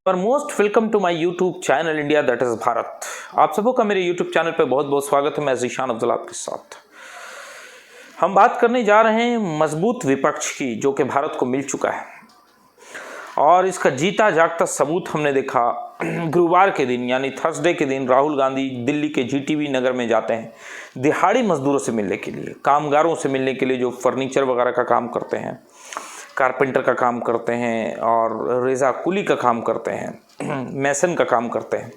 और most welcome to my YouTube channel India that is Bharat. आप सबों का मेरे यूट्यूब चैनल पे बहुत बहुत स्वागत है। मैं ज़ीशान अब्दुल्ला आपके साथ। हम बात करने जा रहे हैं मजबूत विपक्ष की, जो कि भारत को मिल चुका है और इसका जीता जागता सबूत हमने देखा। गुरुवार के दिन यानी थर्सडे के दिन राहुल गांधी दिल्ली के जीटीबी नगर में जाते हैं दिहाड़ी मजदूरों से मिलने के लिए, कामगारों से मिलने के लिए जो फर्नीचर वगैरह का काम करते हैं, कारपेंटर का काम करते हैं और रेज़ा कुली का काम करते हैं, मैसन का काम करते हैं,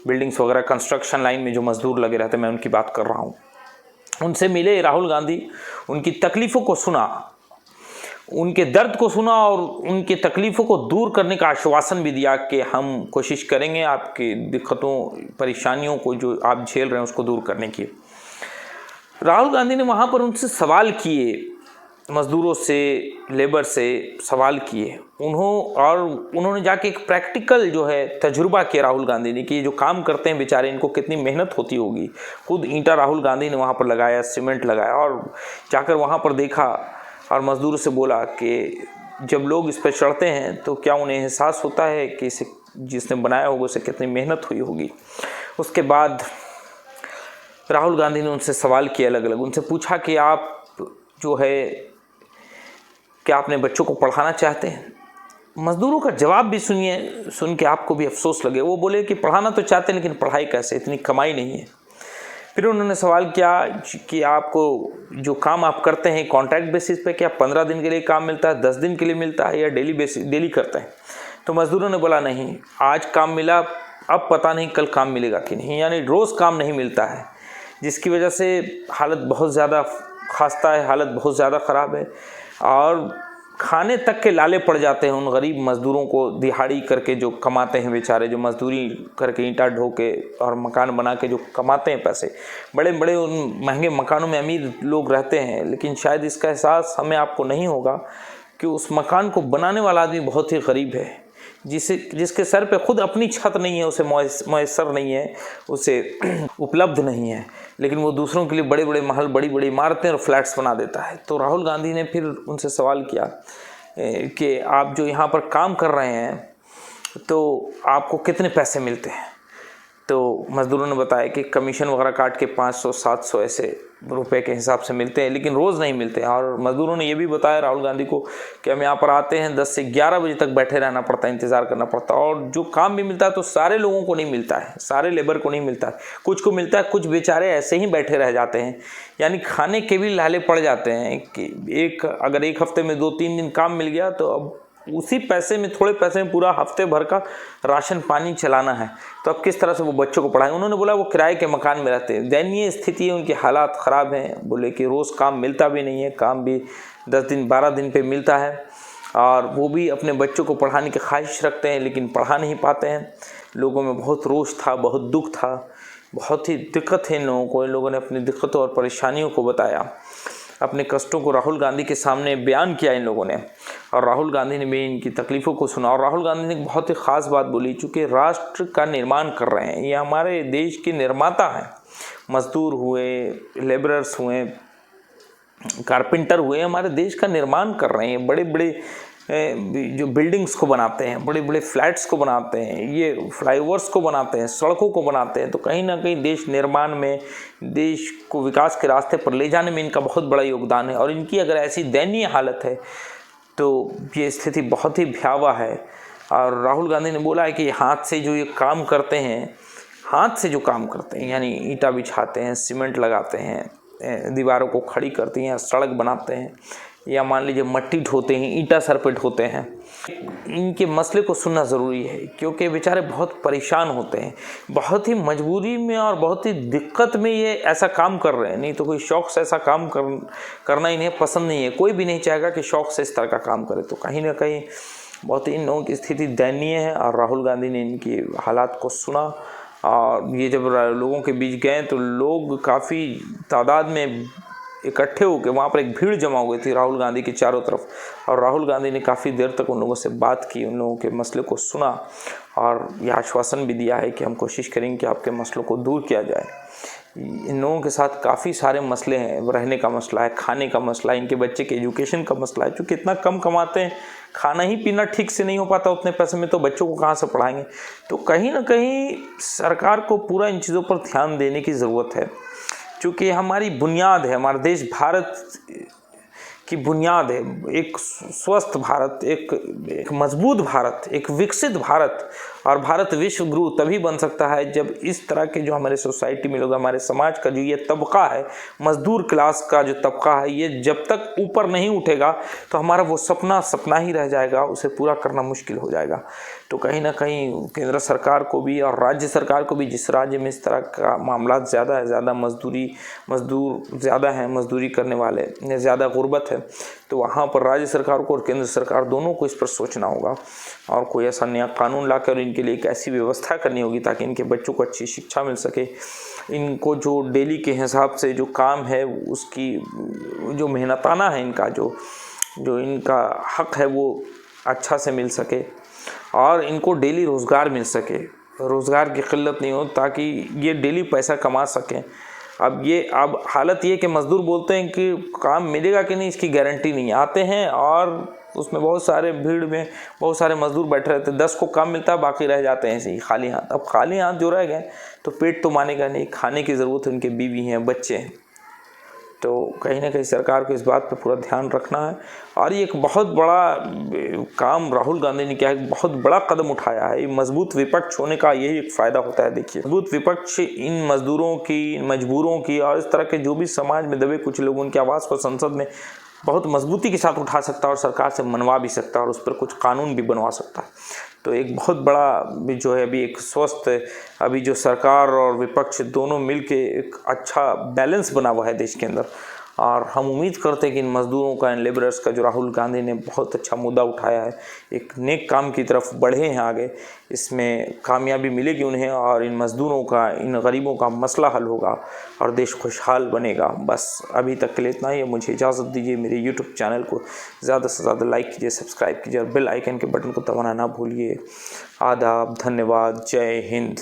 बिल्डिंग्स वगैरह कंस्ट्रक्शन लाइन में जो मजदूर लगे रहते हैं, मैं उनकी बात कर रहा हूँ। उनसे मिले राहुल गांधी, उनकी तकलीफ़ों को सुना, उनके दर्द को सुना और उनकी तकलीफ़ों को दूर करने का आश्वासन भी दिया कि हम कोशिश करेंगे आपकी दिक्कतों परेशानियों को जो आप झेल रहे हैं उसको दूर करने की। राहुल गांधी ने वहाँ पर उनसे सवाल किए, मज़दूरों से, लेबर से सवाल किए उन्होंने जाके एक प्रैक्टिकल जो है तजुर्बा किया राहुल गांधी ने कि जो काम करते हैं बेचारे, इनको कितनी मेहनत होती होगी। खुद ईंटा राहुल गांधी ने वहाँ पर लगाया, सीमेंट लगाया और जाकर वहाँ पर देखा और मज़दूरों से बोला कि जब लोग इस पर चढ़ते हैं तो क्या उन्हें एहसास होता है कि इसे जिसने बनाया होगा उसे कितनी मेहनत हुई होगी। उसके बाद राहुल गांधी ने उनसे सवाल किया, अलग अलग उनसे पूछा कि आप जो है क्या अपने बच्चों को पढ़ाना चाहते हैं। मज़दूरों का जवाब भी सुनिए, सुन के आपको भी अफसोस लगे। वो बोले कि पढ़ाना तो चाहते हैं लेकिन पढ़ाई कैसे, इतनी कमाई नहीं है। फिर उन्होंने सवाल किया कि आपको जो काम आप करते हैं कॉन्ट्रैक्ट बेसिस पे, क्या 15 दिन के लिए काम मिलता है, 10 दिन के लिए मिलता है या डेली करते हैं। तो मज़दूरों ने बोला नहीं, आज काम मिला, अब पता नहीं कल काम मिलेगा कि नहीं, यानी रोज़ काम नहीं मिलता है, जिसकी वजह से हालत बहुत ज़्यादा खस्ता है, हालत बहुत ज़्यादा ख़राब है और खाने तक के लाले पड़ जाते हैं उन गरीब मज़दूरों को। दिहाड़ी करके जो कमाते हैं बेचारे, जो मज़दूरी करके ईंटा ढो के और मकान बना के जो कमाते हैं पैसे, बड़े बड़े उन महंगे मकानों में अमीर लोग रहते हैं, लेकिन शायद इसका एहसास हमें आपको नहीं होगा कि उस मकान को बनाने वाला आदमी बहुत ही गरीब है, जिसके सर पे खुद अपनी छत नहीं है, उसे मैसर नहीं है, उसे उपलब्ध नहीं है, लेकिन वो दूसरों के लिए बड़े बड़े महल, बड़ी बड़ी इमारतें और फ्लैट्स बना देता है। तो राहुल गांधी ने फिर उनसे सवाल किया कि आप जो यहाँ पर काम कर रहे हैं तो आपको कितने पैसे मिलते हैं। तो मज़दूरों ने बताया कि कमीशन वगैरह काट के 500-700 ऐसे रुपए के हिसाब से मिलते हैं, लेकिन रोज़ नहीं मिलते हैं। और मज़दूरों ने ये भी बताया राहुल गांधी को कि हम यहाँ पर आते हैं 10 से 11 बजे तक बैठे रहना पड़ता है, इंतज़ार करना पड़ता है, और जो काम भी मिलता है तो सारे लोगों को नहीं मिलता है, सारे लेबर को नहीं मिलता है, कुछ को मिलता है, कुछ बेचारे ऐसे ही बैठे रह जाते हैं, यानी खाने के भी लाले पड़ जाते हैं कि अगर एक हफ्ते में 2-3 दिन काम मिल गया तो अब उसी पैसे में, थोड़े पैसे में पूरा हफ्ते भर का राशन पानी चलाना है, तो अब किस तरह से वो बच्चों को पढ़ाएं। उन्होंने बोला वो किराए के मकान में रहते हैं, दयनीय स्थिति है, उनकी हालात ख़राब हैं। बोले कि रोज़ काम मिलता भी नहीं है, काम भी 10 दिन 12 दिन पे मिलता है और वो भी अपने बच्चों को पढ़ाने की ख्वाहिश रखते हैं लेकिन पढ़ा नहीं पाते हैं। लोगों में बहुत रोष था, बहुत दुख था, बहुत ही दिक्कत है इन लोगों को। इन लोगों ने अपनी दिक्कतों और परेशानियों को बताया, अपने कष्टों को राहुल गांधी के सामने बयान किया इन लोगों ने, और राहुल गांधी ने भी इनकी तकलीफ़ों को सुना। और राहुल गांधी ने एक बहुत ही ख़ास बात बोली, चूँकि राष्ट्र का निर्माण कर रहे हैं, ये हमारे देश के निर्माता हैं। मज़दूर हुए, लेबरर्स हुए, कारपेंटर हुए, हमारे देश का निर्माण कर रहे हैं। बड़े बड़े जो बिल्डिंग्स को बनाते हैं, बड़े बड़े फ्लैट्स को बनाते हैं, ये फ्लाईओवर्स को बनाते हैं, सड़कों को बनाते हैं, तो कहीं ना कहीं देश निर्माण में, देश को विकास के रास्ते पर ले जाने में इनका बहुत बड़ा योगदान है। और इनकी अगर ऐसी दयनीय हालत है तो ये स्थिति बहुत ही भयावह है। और राहुल गांधी ने बोला है कि हाथ से जो ये काम करते हैं, हाथ से जो काम करते हैं, यानी ईंटा बिछाते हैं, सीमेंट लगाते हैं, दीवारों को खड़ी करते हैं, सड़क बनाते हैं, या मान लीजिए मट्टी ढोते हैं, ईंटा सर पे ढोते हैं, इनके मसले को सुनना ज़रूरी है, क्योंकि बेचारे बहुत परेशान होते हैं, बहुत ही मजबूरी में और बहुत ही दिक्कत में ये ऐसा काम कर रहे हैं। नहीं तो कोई शौक़ से ऐसा काम करना इन्हें पसंद नहीं है, कोई भी नहीं चाहेगा कि शौक़ से इस तरह का काम करे। तो कहीं ना कहीं बहुत ही इन लोगों की स्थिति दयनीय है और राहुल गांधी ने इनकी हालात को सुना। और ये जब लोगों के बीच गए तो लोग काफ़ी तादाद में इकट्ठे होकर वहाँ पर एक भीड़ जमा हो गई थी राहुल गांधी की चारों तरफ, और राहुल गांधी ने काफ़ी देर तक उन लोगों से बात की, उन लोगों के मसले को सुना और यह आश्वासन भी दिया है कि हम कोशिश करेंगे कि आपके मसलों को दूर किया जाए। इन लोगों के साथ काफ़ी सारे मसले हैं, रहने का मसला है, खाने का मसला है, इनके बच्चे के एजुकेशन का मसला है, क्योंकि इतना कम कमाते हैं, खाना ही पीना ठीक से नहीं हो पाता उतने पैसे में, तो बच्चों को कहाँ से पढ़ाएंगे। तो कहीं ना कहीं सरकार को पूरा इन चीज़ों पर ध्यान देने की ज़रूरत है, क्योंकि हमारी बुनियाद है, हमारा देश भारत की बुनियाद है। एक स्वस्थ भारत, एक मजबूत भारत, एक विकसित भारत, और भारत विश्व गुरु तभी बन सकता है जब इस तरह के जो हमारे सोसाइटी में लोग, हमारे समाज का जो ये तबका है, मजदूर क्लास का जो तबका है, ये जब तक ऊपर नहीं उठेगा तो हमारा वो सपना सपना ही रह जाएगा, उसे पूरा करना मुश्किल हो जाएगा। तो कहीं ना कहीं केंद्र सरकार को भी और राज्य सरकार को भी, जिस राज्य में इस तरह का मामला ज़्यादा है, ज़्यादा मजदूर ज़्यादा हैं, मजदूरी करने वाले ज़्यादा गुर्बत है, तो वहाँ पर राज्य सरकार को और केंद्र सरकार दोनों को इस पर सोचना होगा और कोई ऐसा नया कानून लाकर इनके लिए एक ऐसी व्यवस्था करनी होगी ताकि इनके बच्चों को अच्छी शिक्षा मिल सके। इनको जो डेली के हिसाब से जो काम है, उसकी जो मेहनताना है, इनका जो इनका हक है वो अच्छा से मिल सके और इनको डेली रोज़गार मिल सके, रोज़गार की किल्लत नहीं हो, ताकि ये डेली पैसा कमा सकें। अब हालत ये कि मज़दूर बोलते हैं कि काम मिलेगा कि नहीं इसकी गारंटी नहीं, आते हैं और उसमें बहुत सारे भीड़ में बहुत सारे मज़दूर बैठे रहते हैं, 10 को काम मिलता है, बाकी रह जाते हैं ऐसे ही खाली हाथ। अब खाली हाथ जो रह गए तो पेट तो मानेगा नहीं, खाने की ज़रूरत है, उनके बीवी हैं, बच्चे हैं। तो कहीं ना कहीं सरकार को इस बात पे पूरा ध्यान रखना है। और ये एक बहुत बड़ा काम राहुल गांधी ने किया है, एक बहुत बड़ा कदम उठाया है। मजबूत विपक्ष होने का यही एक फ़ायदा होता है। देखिए, मजबूत विपक्ष इन मजदूरों की, मजबूरों की और इस तरह के जो भी समाज में दबे कुछ लोग, उनकी आवाज़ को संसद में बहुत मजबूती के साथ उठा सकता है और सरकार से मनवा भी सकता है और उस पर कुछ कानून भी बनवा सकता है। तो एक बहुत बड़ा जो है अभी एक स्वस्थ, अभी जो सरकार और विपक्ष दोनों मिलके एक अच्छा बैलेंस बना हुआ है देश के अंदर। और हम उम्मीद करते हैं कि इन मज़दूरों का, इन लेबरर्स का, जो राहुल गांधी ने बहुत अच्छा मुद्दा उठाया है, एक नेक काम की तरफ बढ़े हैं आगे, इसमें कामयाबी मिलेगी उन्हें और इन मज़दूरों का, इन गरीबों का मसला हल होगा और देश खुशहाल बनेगा। बस अभी तक के लिए इतना ही है। मुझे इजाज़त दीजिए। मेरे यूट्यूब चैनल को ज़्यादा से ज़्यादा लाइक कीजिए, सब्सक्राइब कीजिए और बेल आइकन के बटन को दबाना ना भूलिए। आदाब, धन्यवाद, जय हिंद।